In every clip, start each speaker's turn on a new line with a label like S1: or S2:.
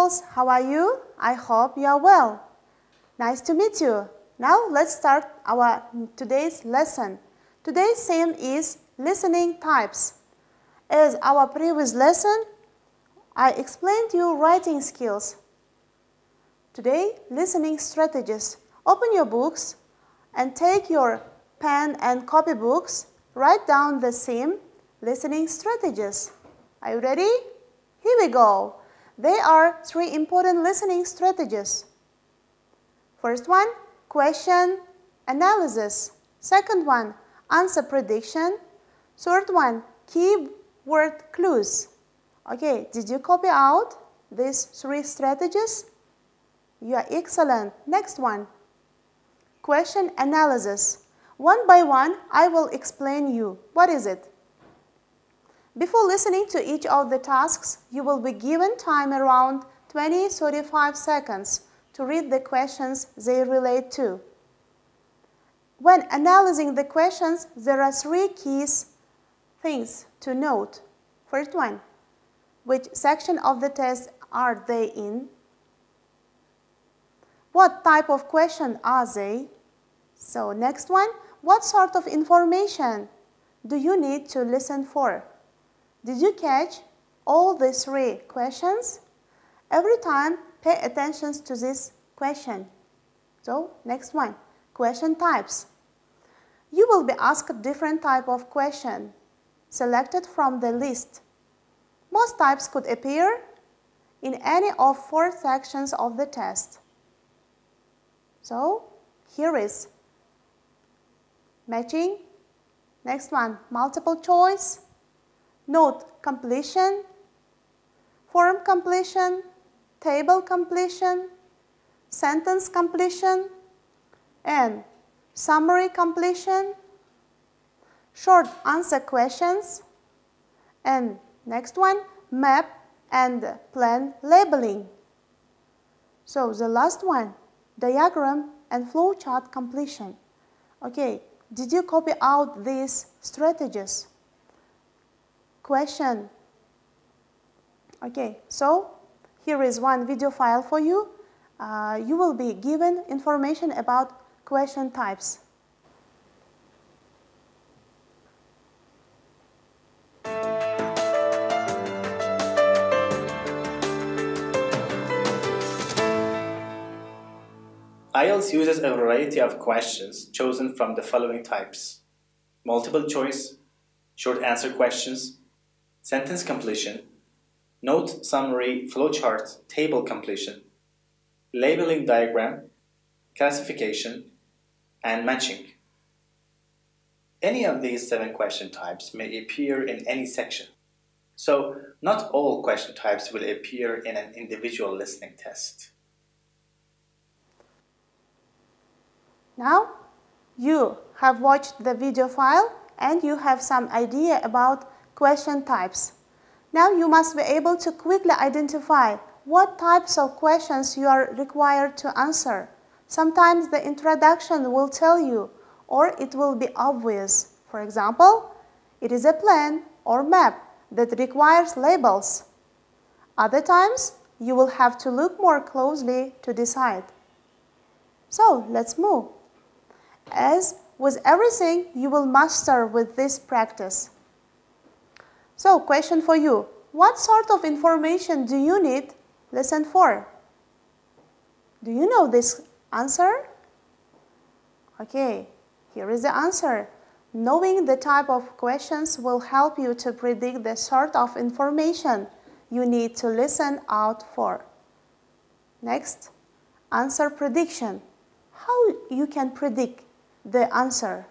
S1: pupils, how are you? I hope you are well. Nice to meet you. Now let's start our today's lesson. Today's theme is listening types. As our previous lesson, I explained to you writing skills. Today, listening strategies. Open your books and take your pen and copybooks. Write down the theme, listening strategies. Are you ready? Here we go. There are 3 important listening strategies. First one, question analysis. Second one, answer prediction. Third one, keyword clues. Okay, did you copy out these 3 strategies? You are excellent. Next one, question analysis. One by one, I will explain you. What is it? Before listening to each of the tasks, you will be given time around 20-35 seconds to read the questions they relate to. When analyzing the questions, there are 3 key things to note. First one, which section of the test are they in? What type of question are they? So next one, what sort of information do you need to listen for? Did you catch all the 3 questions? Every time, pay attention to this question. So, next one, question types. You will be asked different type of question selected from the list. Most types could appear in any of 4 sections of the test. So, here is matching. Next one, multiple choice. Note completion, form completion, table completion, sentence completion, and summary completion, short answer questions, and next one, map and plan labeling. So the last one, diagram and flowchart completion. Okay, did you copy out these strategies? Question. Okay, so here is one video file for you. You will be given information about question types.
S2: IELTS uses a variety of questions chosen from the following types: multiple choice, short answer questions, sentence completion, note, summary, flowchart, table completion, labeling diagram, classification, and matching. Any of these 7 question types may appear in any section. So, not all question types will appear in an individual listening test.
S1: Now, you have watched the video file and you have some idea about question types. Now you must be able to quickly identify what types of questions you are required to answer. Sometimes the introduction will tell you, or it will be obvious. For example, it is a plan or map that requires labels. Other times, you will have to look more closely to decide. So, let's move. As with everything, you will master with this practice. So, question for you. What sort of information do you need listen for? Do you know this answer? Okay, here is the answer. Knowing the type of questions will help you to predict the sort of information you need to listen out for. Next, answer prediction. How you can predict the answer?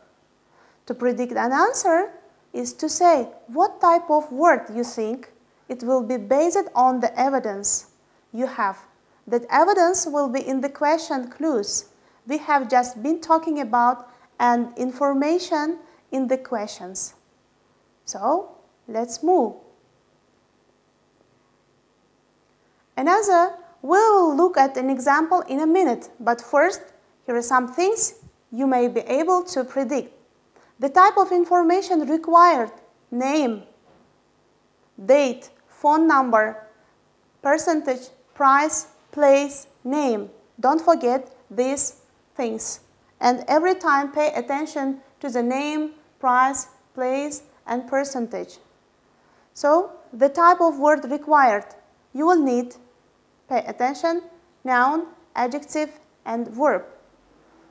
S1: To predict an answer is to say what type of word you think. It will be based on the evidence you have. That evidence will be in the question clues. We have just been talking about and information in the questions. So, let's move. We will look at an example in a minute, but first, here are some things you may be able to predict. The type of information required: name, date, phone number, percentage, price, place, name. Don't forget these things. And every time pay attention to the name, price, place, and percentage. So, the type of word required. You will need pay attention, noun, adjective, and verb.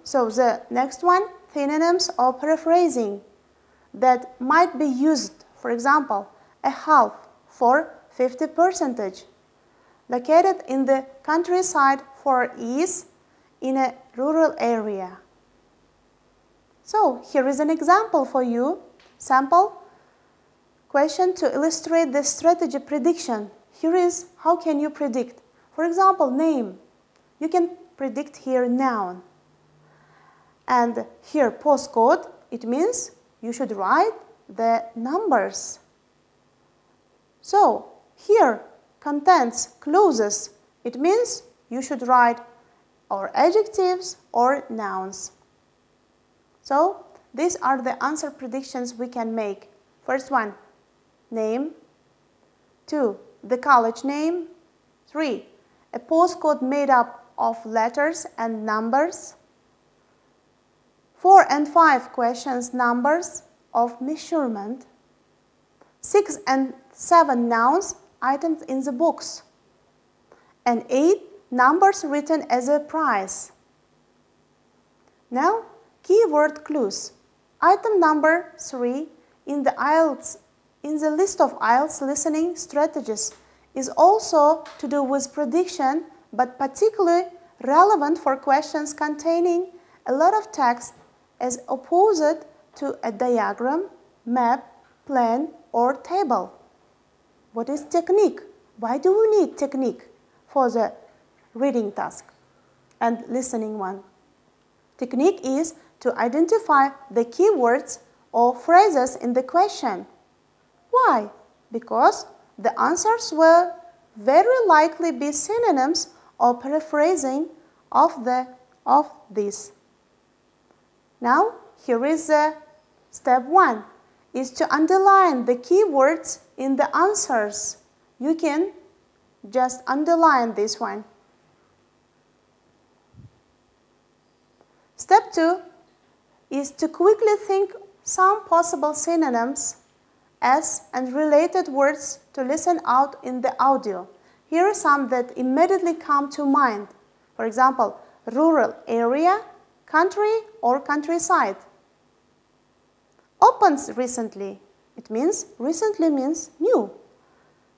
S1: So, the next one, synonyms or paraphrasing that might be used. For example, a half for 50%. Located in the countryside for ease in a rural area. So, here is an example for you. Sample question to illustrate the strategy prediction. Here is how can you predict. For example, name. You can predict here noun. And here postcode, it means you should write the numbers. So, here contents, clauses, it means you should write or adjectives or nouns. So, these are the answer predictions we can make. First one, name. 2, the college name. 3, a postcode made up of letters and numbers. 4 and 5 questions, numbers of measurement. 6 and 7 nouns, items in the books. And 8 numbers written as a price. Now, keyword clues. Item number 3 in the list of IELTS listening strategies is also to do with prediction, but particularly relevant for questions containing a lot of text as opposed to a diagram, map, plan, or table. What is technique? Why do we need technique for the reading task and listening one? Technique is to identify the keywords or phrases in the question. Why? Because the answers will very likely be synonyms or paraphrasing of this. Now, here is step 1, is to underline the keywords in the answers. You can just underline this one. Step 2 is to quickly think some possible synonyms as and related words to listen out in the audio. Here are some that immediately come to mind. For example, rural area, country or countryside. Opens recently. It means recently means new.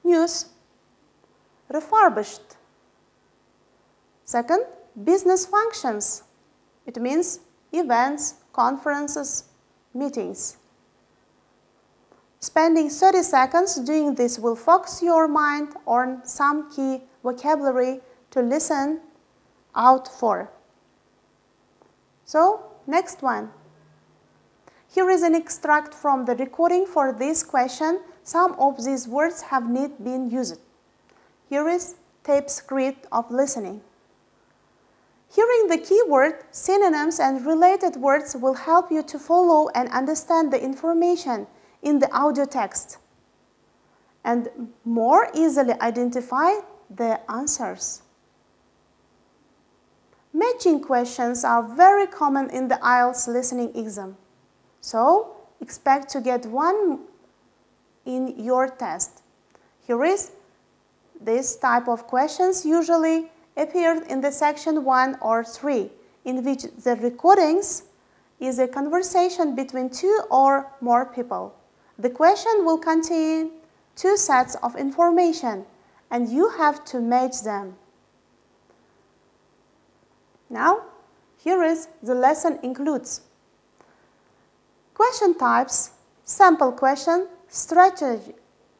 S1: News. Refurbished. Second, business functions. It means events, conferences, meetings. Spending 30 seconds doing this will focus your mind on some key vocabulary to listen out for. So, next one. Here is an extract from the recording for this question. Some of these words have not been used. Here is tape script of listening. Hearing the keyword, synonyms, and related words will help you to follow and understand the information in the audio text and more easily identify the answers. Matching questions are very common in the IELTS listening exam. So, expect to get one in your test. Here is this type of questions usually appeared in the section 1 or 3, in which the recordings is a conversation between 2 or more people. The question will contain 2 sets of information, and you have to match them. Now, here is the lesson includes question types, sample question, strategy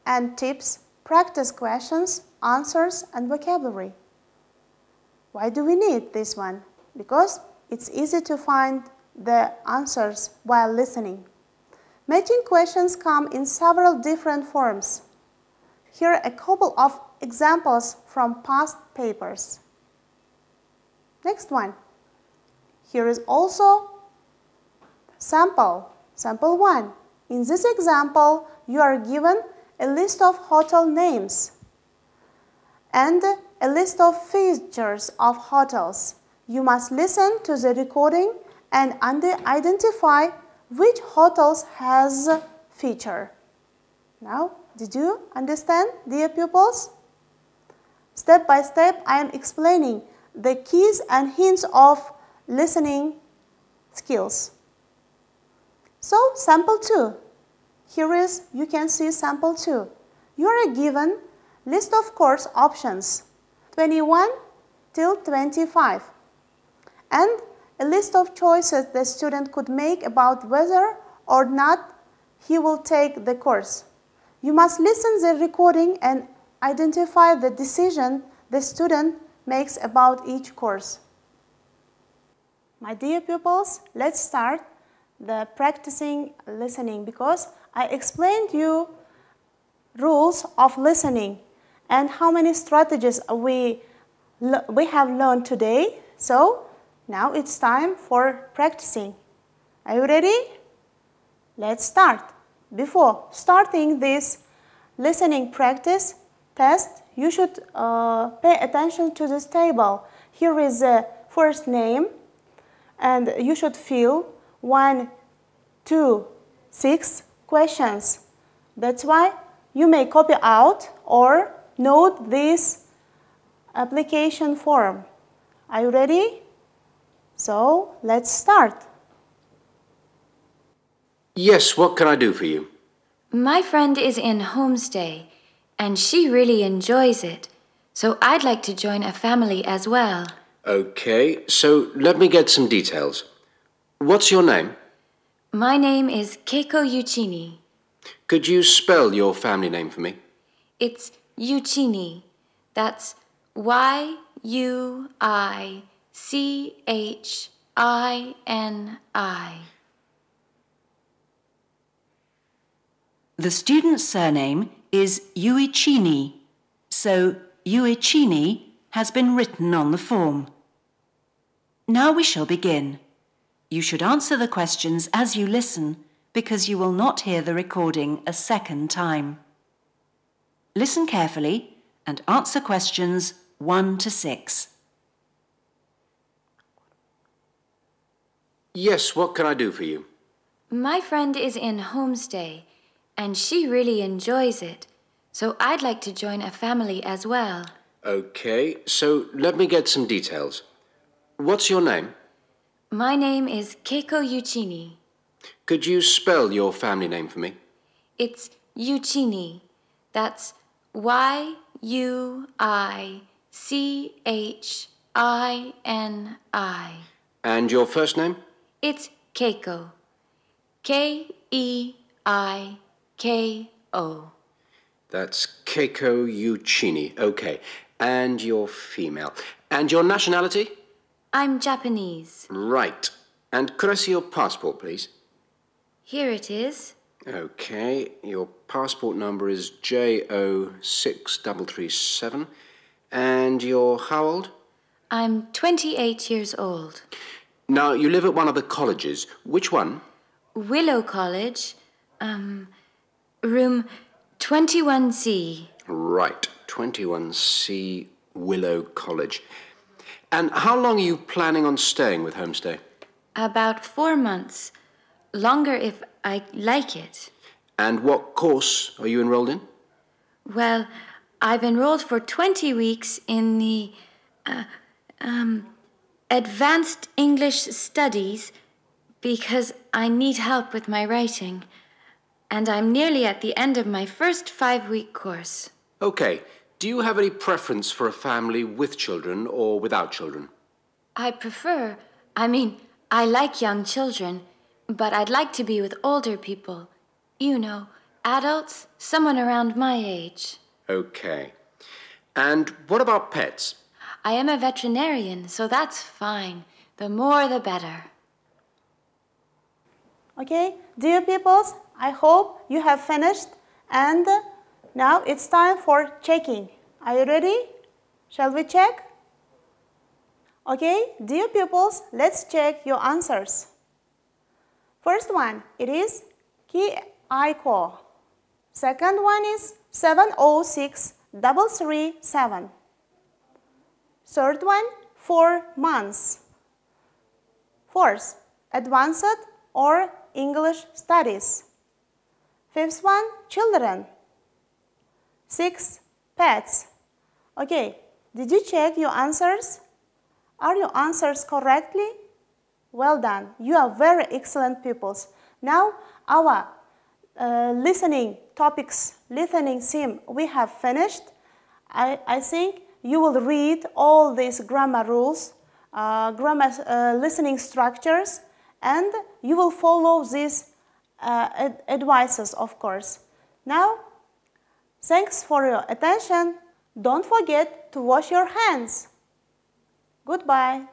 S1: and tips, practice questions, answers, and vocabulary. Why do we need this one? Because it's easy to find the answers while listening. Matching questions come in several different forms. Here are a couple of examples from past papers. Next one. Here is also sample 1. In this example, you are given a list of hotel names and a list of features of hotels. You must listen to the recording and identify which hotels has a feature. Now, did you understand, dear pupils? Step by step, I am explaining the keys and hints of listening skills. So, sample 2. Here is, you can see sample 2. You are given list of course options, 21 till 25, and a list of choices the student could make about whether or not he will take the course. You must listen to the recording and identify the decision the student makes about each course. My dear pupils, let's start the practicing listening, because I explained you rules of listening and how many strategies we have learned today. So now it's time for practicing. Are you ready? Let's start. Before starting this listening practice test, you should pay attention to this table. Here is the first name, and you should fill 1, 2, 6 questions. That's why you may copy out or note this application form. Are you ready? So let's start.
S3: Yes, what can I do for you?
S4: My friend is in homestay, and she really enjoys it. So I'd like to join a family as well.
S3: Okay, so let me get some details. What's your name?
S4: My name is Keiko Yuchini.
S3: Could you spell your family name for me?
S4: It's Yuchini. That's Y-U-I-C-H-I-N-I.
S5: The student's surname is Yuichini, so Yuichini has been written on the form. Now we shall begin. You should answer the questions as you listen, because you will not hear the recording a second time. Listen carefully and answer questions 1 to 6.
S3: Yes, what can I do for you?
S4: My friend is in homestay, and she really enjoys it. So I'd like to join a family as well.
S3: Okay, so let me get some details. What's your name?
S4: My name is Keiko Yuchini.
S3: Could you spell your family name for me?
S4: It's Yuchini. That's Y-U-I-C-H-I-N-I.
S3: And your first name?
S4: It's Keiko. K-E-I-K-O.
S3: That's Keiko Yuchini. Okay, and you're female. And your nationality?
S4: I'm Japanese.
S3: Right. And could I see your passport, please?
S4: Here it is.
S3: Okay, your passport number is JO6337. And you're how old?
S4: I'm 28 years old.
S3: Now, you live at one of the colleges. Which one?
S4: Willow College, room 21C.
S3: Right, 21C Willow College. And how long are you planning on staying with Homestay?
S4: About 4 months. Longer if I like it.
S3: And what course are you enrolled in?
S4: Well, I've enrolled for 20 weeks in the Advanced English Studies because I need help with my writing. And I'm nearly at the end of my first 5-week course.
S3: Okay. Do you have any preference for a family with children or without children?
S4: I like young children, but I'd like to be with older people. You know, adults, someone around my age.
S3: Okay. And what about pets?
S4: I am a veterinarian, so that's fine. The more the better.
S1: Okay, dear pupils, I hope you have finished, and now it's time for checking. Are you ready? Shall we check? Okay, dear pupils, let's check your answers. First one, it is Ki Aiko. Second one is 706337. Third one, 4 months. Fourth, advanced or English studies. Fifth one, children. Sixth, pets. Okay, did you check your answers? Are your answers correctly? Well done. You are very excellent pupils. Now our listening topics, listening theme, we have finished. I think you will read all these grammar rules, listening structures, and you will follow these advices, of course. Now, thanks for your attention. Don't forget to wash your hands. Goodbye.